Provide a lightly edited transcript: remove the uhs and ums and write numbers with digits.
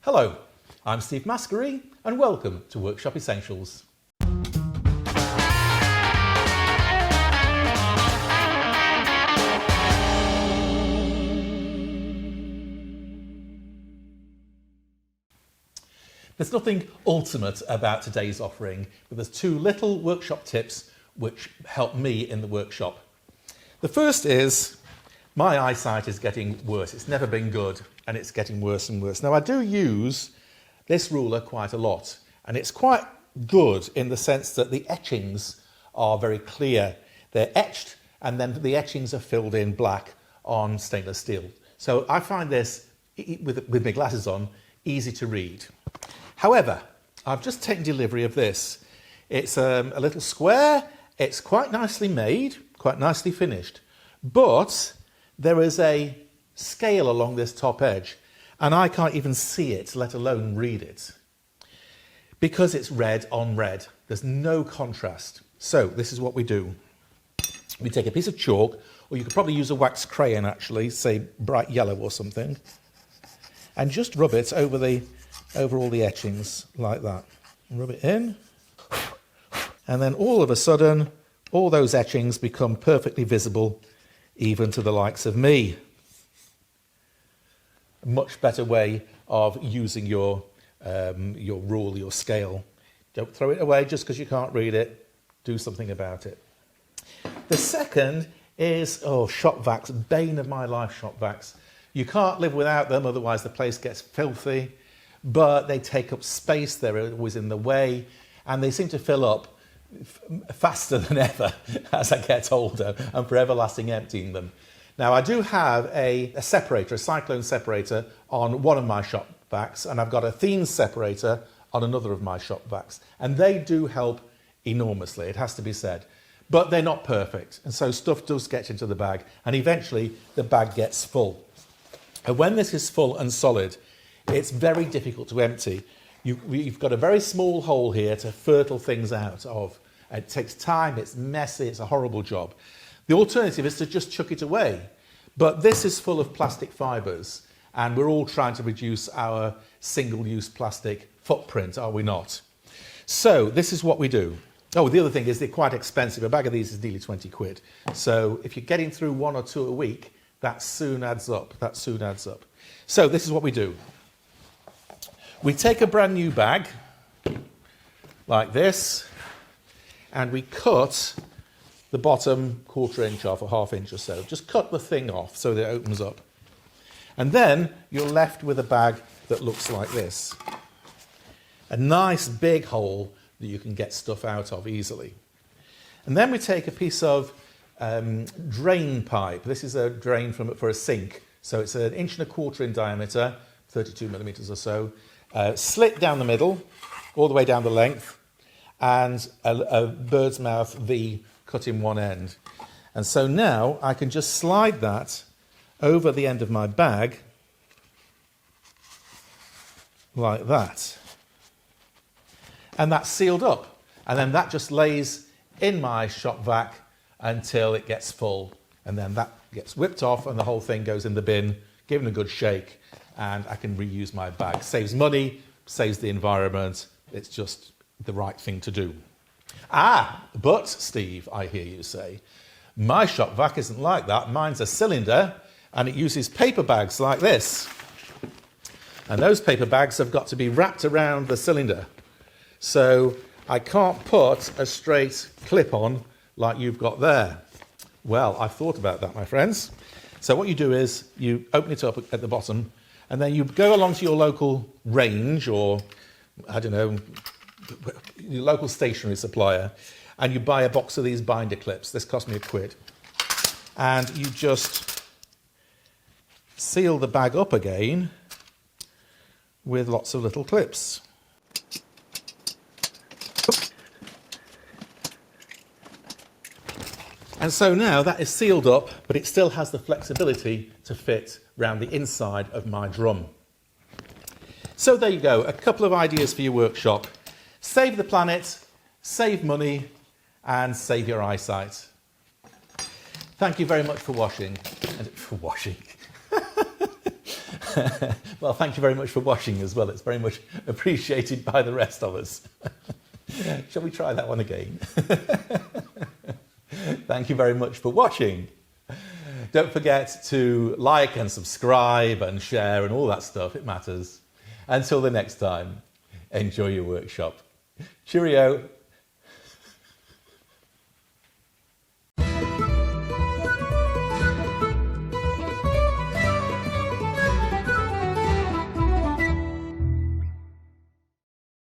Hello, I'm Steve Maskery and welcome to Workshop Essentials. There's nothing ultimate about today's offering, but there's two little workshop tips which help me in the workshop. The first is, my eyesight is getting worse. It's never been good and it's getting worse and worse. Now I do use this ruler quite a lot and it's quite good in the sense that the etchings are very clear. They're etched and then the etchings are filled in black on stainless steel. So I find this, with my glasses on, easy to read. However, I've just taken delivery of this. It's a little square, it's quite nicely made, quite nicely finished, but there is a scale along this top edge and I can't even see it, let alone read it, because it's red on red. There's no contrast. So this is what we do. We take a piece of chalk, or you could probably use a wax crayon actually, say bright yellow or something, and just rub it over all the etchings like that. Rub it in, and then all of a sudden all those etchings become perfectly visible even to the likes of me. A much better way of using your rule, your scale. Don't throw it away just because you can't read it. Do something about it. The second is shopvacs, bane of my life, shopvacs. You can't live without them, otherwise the place gets filthy. But they take up space, they're always in the way, and they seem to fill up faster than ever as I get older. I'm forever lasting emptying them. Now I do have a separator, a cyclone separator on one of my shop vacs, and I've got a Themes separator on another of my shop vacs, and they do help enormously, it has to be said. But they're not perfect, and so stuff does get into the bag, and eventually the bag gets full. And when this is full and solid, it's very difficult to empty. You've got a very small hole here to fertile things out of. It takes time, it's messy, it's a horrible job. The alternative is to just chuck it away. But this is full of plastic fibres, and we're all trying to reduce our single-use plastic footprint, are we not? So this is what we do. Oh, the other thing is they're quite expensive. A bag of these is nearly 20 quid. So if you're getting through one or two a week, that soon adds up. So this is what we do. We take a brand new bag, like this, and we cut the bottom 1/4 inch off, or 1/2 inch or so. Just cut the thing off so that it opens up. And then you're left with a bag that looks like this. A nice big hole that you can get stuff out of easily. And then we take a piece of drain pipe. This is a drain for a sink. So it's 1 1/4 inch in diameter, 32 millimeters or so. Slit down the middle, all the way down the length, and a bird's mouth V cut in one end. And so now I can just slide that over the end of my bag, like that. And that's sealed up. And then that just lays in my shop vac until it gets full. And then that gets whipped off and the whole thing goes in the bin, given a good shake, and I can reuse my bag. Saves money, saves the environment. It's just the right thing to do. But Steve, I hear you say, my shop vac isn't like that. Mine's a cylinder and it uses paper bags like this. And those paper bags have got to be wrapped around the cylinder. So I can't put a straight clip on like you've got there. Well, I've thought about that, my friends. So what you do is you open it up at the bottom, and then you go along to your local range, or, I don't know, your local stationery supplier, and you buy a box of these binder clips. This cost me £1. And you just seal the bag up again with lots of little clips. And so now that is sealed up, but it still has the flexibility to fit round the inside of my drum. So there you go, a couple of ideas for your workshop. Save the planet, save money, and save your eyesight. Thank you very much for watching. Well, thank you very much for watching as well. It's very much appreciated by the rest of us. Shall we try that one again? Thank you very much for watching. Don't forget to like and subscribe and share and all that stuff. It matters. Until the next time, enjoy your workshop. Cheerio.